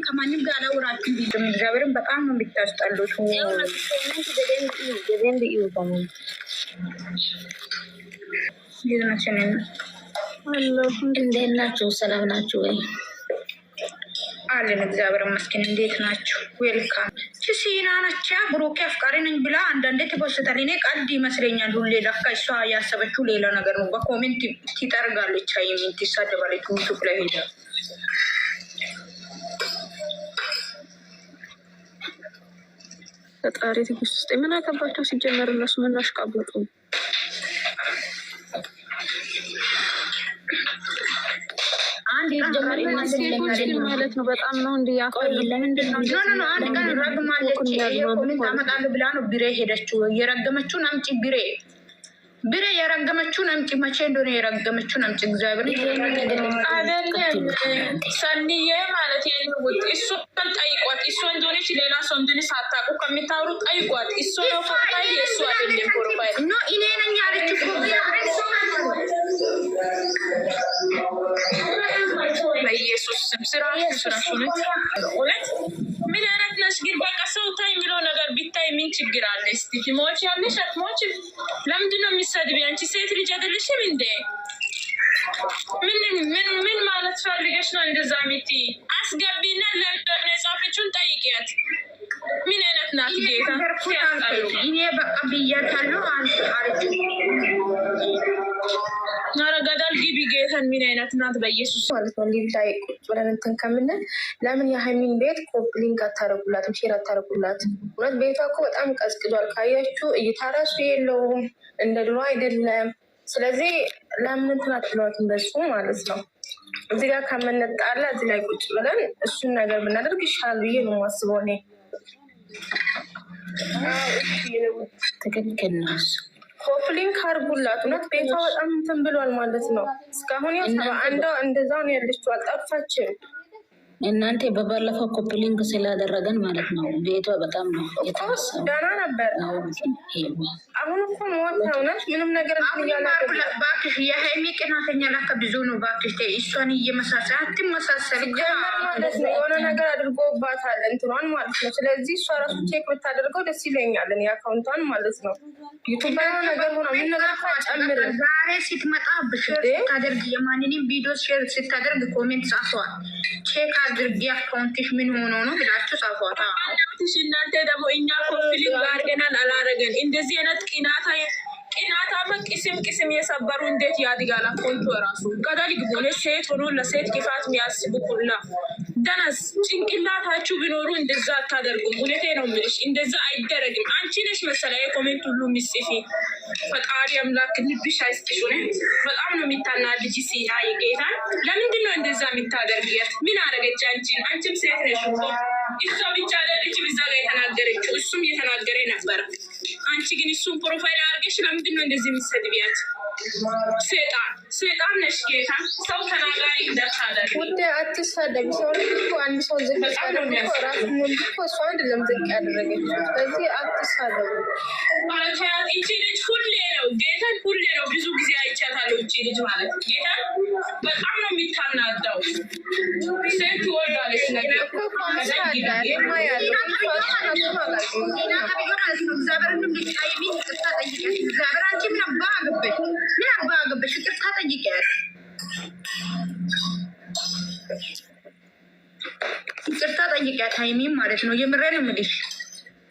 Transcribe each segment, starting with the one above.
ከማንም ጋር አላወራችሁም። እግዚአብሔርን በጣም ነው የምታስጠሉት። እንዴት ናችሁ? ሰላም ናችሁ ወይ? አለን እግዚአብሔር ይመስገን። እንዴት ናችሁ? ዌልካም። ሲና ነቻ ብሩኬ አፍቃሪ ነኝ ብላ አንዳንዴ ትፖስታል። እኔ ቀልድ ይመስለኛል ሁሌ። ለካ እሷ ያሰበችው ሌላ ነገር ነው። በኮሜንት ትጠርጋለች፣ ሀይሚን ትሳደባለች። ዩቱብ ላይ ሄዳ ፈጣሪ ትግስት ውስጥ ምን አገባቸው? ሲጀመር እነሱ ምን አሽቃበጡ? ማለት ነው። በጣም ነው እንዲ አንድ ቀን ረግማለች። ኮሜንት አመጣለሁ ብላ ነው ቢሬ ሄደችው። የረገመችውን አምጪ ቢሬ የረገመችውን አምጪ። መቼ እንደሆነ የረገመችውን አምጪ። እግዚአብሔር አይደለም ሰኒዬ ማለት የልውጥ እሱን ጠይቋት። እሱ እንደሆነች ሌላ ሰው እንደሆነ ሳታውቁ ከምታወሩ ጠይቋት። እሱ ነው ፕሮፋይል፣ የእሱ አይደለም ፕሮፋይል። ኖ እኔ ነኝ ያለች በኢየሱስ ስም ስራሽ እውነት ምን አይነት ነሽ ግን? በቃ ሰው ታይ የሚለው ነገር ቢታይ ምን ችግር አለ? እስቲ ትሞች ያለሽ አትሞች? ለምንድን ነው የሚሰድብ? አንቺ ሴት ልጅ አይደለሽም እንዴ? ምን ማለት ፈልገሽ ነው እንደዛ የምትይ? አስገቢና ለምን የጻፈችውን ጠይቂያት። ምን አይነት ናት ጌታ? እኔ በቃ ብያታለሁ አለች። ኧረ ገደል ግቢ ጌታን። ምን አይነት ናት በኢየሱስ ማለት ነው። ሊቭ ላይ ቁጭ ብለን እንትን ከምንል ለምን የሀይሚን ቤት ኮፕሊንግ አታረጉላትም? ሼር አታረጉላትም? እውነት ቤቷ እኮ በጣም ቀዝቅዟል። ካያችሁ እይታ ራሱ የለውም፣ እንደ ድሮ አይደለም። ስለዚህ ለምን እንትን አትለዋት እንደሱ ማለት ነው። እዚህ ጋር ከምንጣላ እዚህ ላይ ቁጭ ብለን እሱን ነገር ብናደርግ ይሻላል ብዬ ነው የማስበው እኔ። ትክክል ነው። ኮፕሊንግ አርጉላት። እውነት ቤቷ በጣም እንትን ብሏል ማለት ነው። እስካሁን ያው 71 እንደዛ ነው ያለችው፣ አልጠፋችም። እናንተ በባለፈው ኮፕሊንግ ስላደረገን ማለት ነው ቤቷ በጣም ነው የተነሳው። ደህና ነበር። አሁን እኮ ሞት እውነት ምንም ነገር ባክሽ። የሀይሚ ቅናተኛ ላከ ብዙ ነው ባክሽ። እሷን እየመሳሰል አትመሳሰል ማለት ነው። የሆነ ነገር አድርጎባታል እንትኗን ማለት ነው። ስለዚህ እሷ ራሱ ቼክ ብታደርገው ደስ ይለኛል፣ የአካውንቷን ማለት ነው። ዩቱብ ነገር ሆነ ምን ነገር ጨምር። ዛሬ ስትመጣ ብሽር ስታደርግ የማንንም ቪዲዮ ሼር ስታደርግ ኮሜንት ጻፈዋል። ቼክ አድርጊ አካውንትሽ ምን ሆኖ ነው ብላችሁ ጻፏታ። እናንተ ደግሞ እኛ ኮንፍሊክት አድርገናል አላረገን እንደዚህ አይነት ቅናታማ ቅስም የሰበሩ እንዴት ያድጋል? አካውንቱ ራሱ ገደል ግቦነ ሴት ሆኖ ለሴት ክፋት የሚያስቡ ሁላ ደነስ ጭንቅላታችሁ ቢኖሩ እንደዛ አታደርጉም። እውነቴ ነው የምልሽ፣ እንደዛ አይደረግም። አንቺ ነሽ መሰለ የኮሜንት ሁሉ የሚጽፊ። ፈጣሪ አምላክ ልብሽ አይስጥሽ። በጣም ነው የሚታናድጂ ሲና የጌታን። ለምንድን ነው እንደዛ የምታደርጊያት? ምን አረገች አንቺን? አንቺም ሴት ነሽ እኮ። እሷ ብቻ ለልጅ ብዛ ጋር የተናገረችው እሱም እየተናገረ ነበር። አንቺ ግን እሱን ፕሮፋይል አድርገሽ ለምንድን ነው እንደዚህ የሚሰድቢያት? ሴጣን ነሽ ጌታ። ሰው ተናጋሪ እንደታደር ውድ አትሳደቢ። ሰው እኮ አንድ ሰው ዝቅ ያደረገ ራሱ እኮ እሷ አይደለም ዝቅ ያደረገችው። ስለዚህ አትሳደቢ። ማለትያት እቺ ልጅ ሁሌ ነው ጌታን፣ ሁሌ ነው ብዙ ጊዜ አይቻታለሁ። እቺ ልጅ ማለት ጌታን በጣም ነው የሚታናዳው። ሴት ትወዳለች ነገር ይቅርታ ጠይቂያት ሀይሚም ማለት ነው። የምሬን የምልሽ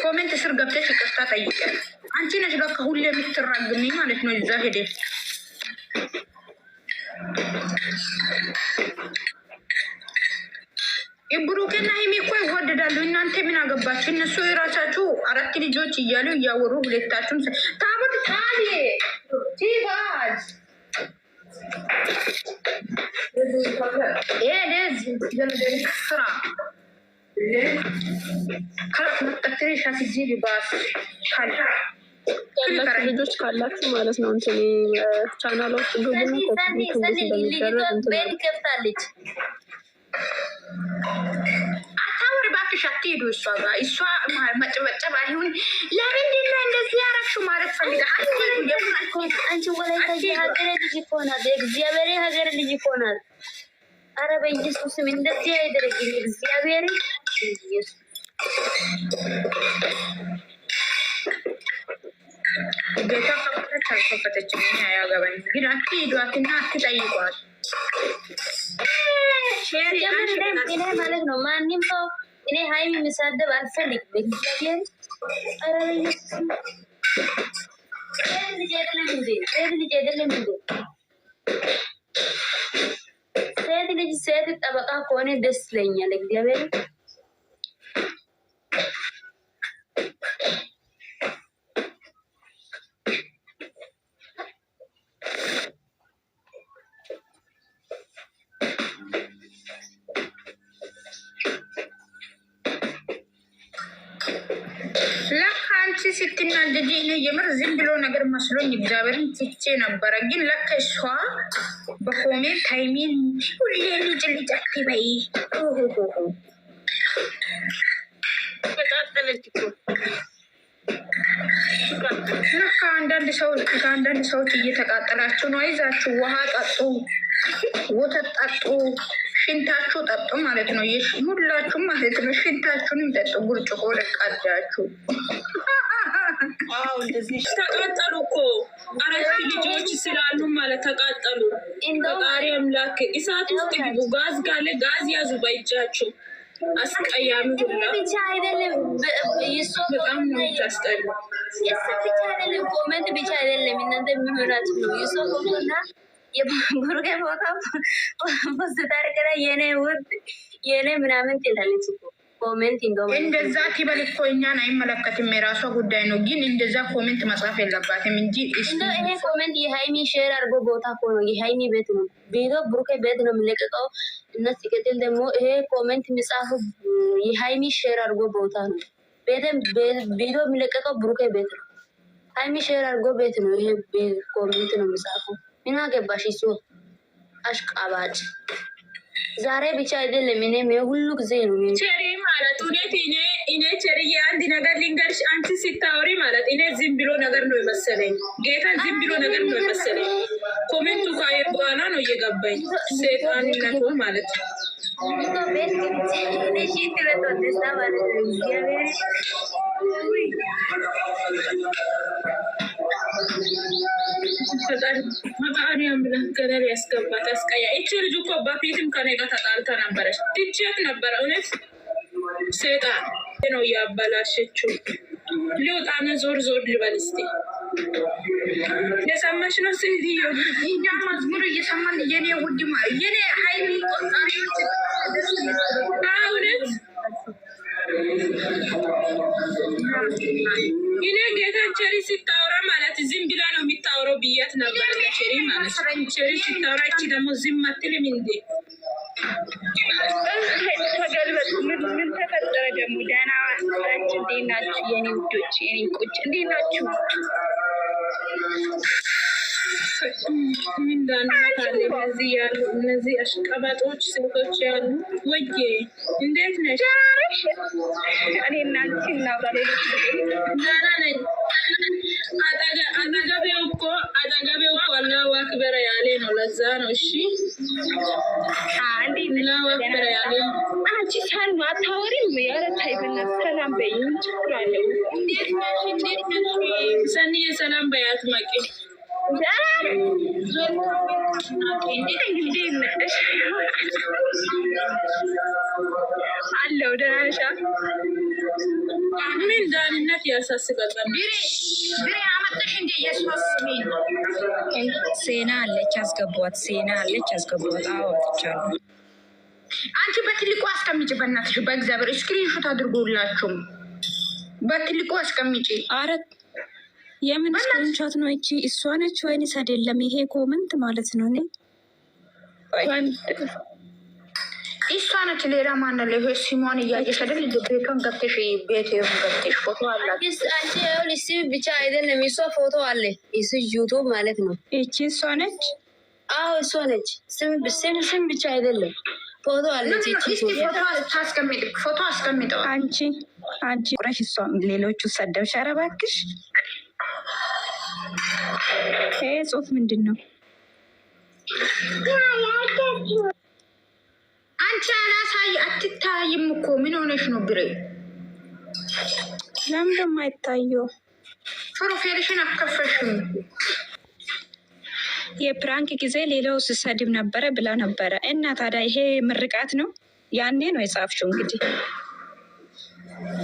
ኮሜንት ስር ገብተሽ ይቅርታ ጠይቂያት። አንቺ ነሽ በቃ ሁሌ የምትራግሚ ማለት ነው። እዛ ሄደሽ ብሩክና ሀይሚ እኮ ይወደዳሉ። እናንተ ምን አገባችሁ? እነሱ የራሳችሁ 4 ልጆች እያሉ እያወሩ ሁለታችሁም ታቦት ታሊ ቲባዝ ስራ ከላት መጠትሪ ሻትጂ ሊባስ ያላችሁ ልጆች ካላችሁ ማለት ነው እንትን ቻናል ውስጥ ግቡና ኮፒ እንደሚደረግ እንትን ከፍታለች። አታወሪ እባክሽ፣ አትሄዱ እሷ ጋር። እሷ መጨበጨብ አይሁን። ለምንድን ነው እንደዚህ ያረግሽው ማለት ፈልጋ አንቺ ወላይታ ሀገር ልጅ እኮ ናት። እግዚአብሔር ሀገር ልጅ እኮ ናት። ኧረ በኢየሱስም እንደዚህ አይደረግም። እግዚአብሔር ቤቷ ከፈተች አልከፈተችም እኔ አያገባኝም። ግን አትሂዷትና አትጠይቋት። እኔ ማለት ነው ማንም ሰው እኔ ሀይሚ የሚሳደብ አልፈልግም። እግዚአብሔር ኧረ በኢየሱስም ሴት ልጅ አይደለም እንዴ? ሴት ልጅ ሴት ጠበቃ ከሆነ ደስ ይለኛል። እግዚአብሔር ለካ አንቺ ስትናደጂ እኔ የምር ዝም ብሎ ነገር መስሎኝ እግዚአብሔርን ትቼ ነበረ። ግን ለካ እሷ በኮሜንት ሃይሚን ሁሌ ልጅ ልጅ አትበይ ተቃጠለች እኮ። ለካ ከአንዳንድ ሰዎች እየተቃጠላችሁ ነው። አይዛችሁ፣ ውሃ ጠጡ፣ ወተት ጠጡ፣ ሽንታችሁ ጠጡ ማለት ነው። ሁላችሁም ማለት ነው። ሽንታችሁንም ጠጡ። ብርጭቆ ለቃዳችሁ ተቃጠሉ እኮ 4 ልጆች ስላሉ ማለት ተቃጠሉ። ፈጣሪ አምላክ እሳት ውስጥ ግቡ። ጋዝ ካለ ጋዝ ያዙ በእጃችሁ። አስቀያሚ ሁላ ብቻ አይደለም። በጣም ነው የምታስጠሉ። ብቻ አይደለም፣ ኮመንት ብቻ አይደለም። እናንተ የሚሆናችሁ ነው የሰውና የቡርጌ ቦታ ስታርቅላ የኔ ውድ የኔ ምናምን ትላለች እኮ ኮሜንት እንደዛ ትበል እኮ እኛን አይመለከትም። የራሷ ጉዳይ ነው። ግን እንደዛ ኮሜንት መጻፍ የለባትም እንጂ ይሄ ኮሜንት የሃይሚ ሼር አድርጎ ቦታ እኮ ነው። የሃይሚ ቤት ነው ቤቶ ብሩኬ ቤት ነው የሚለቀቀው። እና ሲቀጥል ደግሞ ይሄ ኮሜንት የሚጻፉ የሃይሚ ሼር አድርጎ ቦታ ነው። ቤቶ የሚለቀቀው ብሩኬ ቤት ነው። ሃይሚ ሼር አድርጎ ቤት ነው። ይሄ ኮሜንት ነው የሚጻፉ። ምን አገባሽ? እሱ አሽቃባጭ ዛሬ ብቻ አይደለም። እኔም ሁሉ ጊዜ ነው ቸሪ ማለት እውነት። እኔ ቸሪ አንድ ነገር ልንገርሽ፣ አንቺ ሲታወሪ ማለት እኔ ዝም ብሎ ነገር ነው የመሰለኝ። ጌታ ዝም ብሎ ነገር ነው የመሰለኝ። ኮሜንቱ ካየ በኋላ ነው እየገባኝ ሴጣንነቱ ማለት ነው። ፈጣሪ አምላክ ገደል ያስገባት። አስቀያ እቺ ልጅ እኮ በፊትም ከኔ ጋር ተጣልታ ነበረች። ትቼት ነበረ። እውነት ሴጣን ነው እያበላሸችው። ሊወጣነ ዞር ልበል እስቲ። የሰማሽ ነው ሴትዮ? እኛ መዝሙር እየሰማን የኔ ውድ የኔ ሀይሚ ቆጣሪዎች እውነት እኔ ጌታ ቸሪ ሲታወራ ማለት ዝም ብላ ነው የሚታወረው ብያት ነበር። ለቸሪ ማለት ቸሪ ሲታወራ እቺ ደግሞ ዝም አትልም እንዴ? ተገልበጥ ምን ተፈጠረ ደግሞ? ደህና ናችሁ? እንዴት ናችሁ የኔ ውዶች፣ የኔ ቁጭ እንዴት ናችሁ? ምን ዳንታለ እነዚህ ያሉ እነዚህ አሽቀባጦች ሴቶች ያሉ ወዬ፣ እንዴት ነሽ? እኔ እና አንቺ እናውራለን። ደህና ነኝ። አጠገቤው እኮ አላሁ አክበር ያሌ ነው። ለዛ ነው። እሺ አላሁ አክበር ያሌ ነው። አንቺ ሳን አታወሪም? ኧረ ተይ በእናትሽ ሰላም በይኝ። ምን ችግር አለው? እንዴት ነሽ? ሰኒዬ ሰላም በያት መቂ አለው። ደህና ነሽ? ምን ዳንነት ያሳስጋል? ብሬ አመጣሽ እንደ የሱስ ሴና አለች አስገቧት። ሴና አለች አስገቧት። አወጥቻለሁ። አንቺ በትልቁ አስቀምጪ፣ በእናትሽ በእግዚአብሔር ስክሪንሾት አድርጎላችሁም በትልቁ አስቀምጪ። አረ የምን ስክሪንሾት ነው? እቺ እሷ ነች ወይንስ አይደለም? ይሄ ኮመንት ማለት ነው። እኔ እሷ ነች። ሌላ ማን አለ? ይሄ ሲሞን እያየሽ አይደል? ቤቷን ገብተሽ ቤቴን ገብተሽ ፎቶ አላት። አንቺ ይኸውልሽ ስም ብቻ አይደለም እሷ ፎቶ አለ። እሱ ዩቱብ ማለት ነው። እቺ እሷ ነች። አዎ እሷ ነች። ስም ብቻ አይደለም ፎቶ አለች። እቺ ፎቶ አስቀምጠዋል። አንቺ ቁረሽ እሷ ሌሎቹ ሰደብሽ። ኧረ እባክሽ ይሄ ጽሁፍ ምንድን ነው? አንቺ አላሳይ አትታይም እኮ ምን ሆነሽ ነው ብሬ? ለምን ደሞ አይታየው? ፕሮፋይልሽን አከፈሽም። የፕራንክ ጊዜ ሌላው ስሰድብ ነበረ ብላ ነበረ እና ታዲያ ይሄ ምርቃት ነው? ያኔ ነው የጻፍሽው። እንግዲህ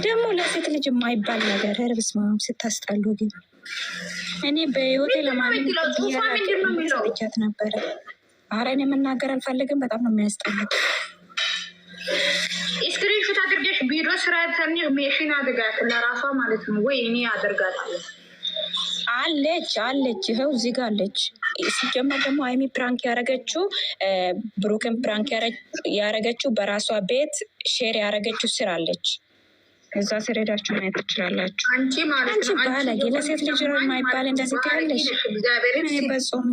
ደግሞ ለሴት ልጅ የማይባል ነገር ርብስ ማም ስታስጠሉ። ግን እኔ በህይወቴ ለማንም ያላቻት ነበረ። አረ እኔ መናገር አልፈልግም። በጣም ነው የሚያስጠላው። ስክሪንሾት አድርገሽ ቢሮ ስራ ተንሽ ሜሽን አድርጋት ለራሷ ማለት ነው ወይ? እኔ አደርጋታለሁ። አለች ይኸው እዚህ ጋር አለች። ሲጀመር ደግሞ ሀይሚ ፕራንክ ያረገችው ብሩክን ፕራንክ ያረገችው በራሷ ቤት ሼር ያረገችው ስራ አለች። እዛ ስር ሄዳችሁ ማየት ትችላላችሁ። አንቺ ማለት ነው ባለጌ ለሴት ልጅ የማይባል እንደዚህ ያለሽ በጾም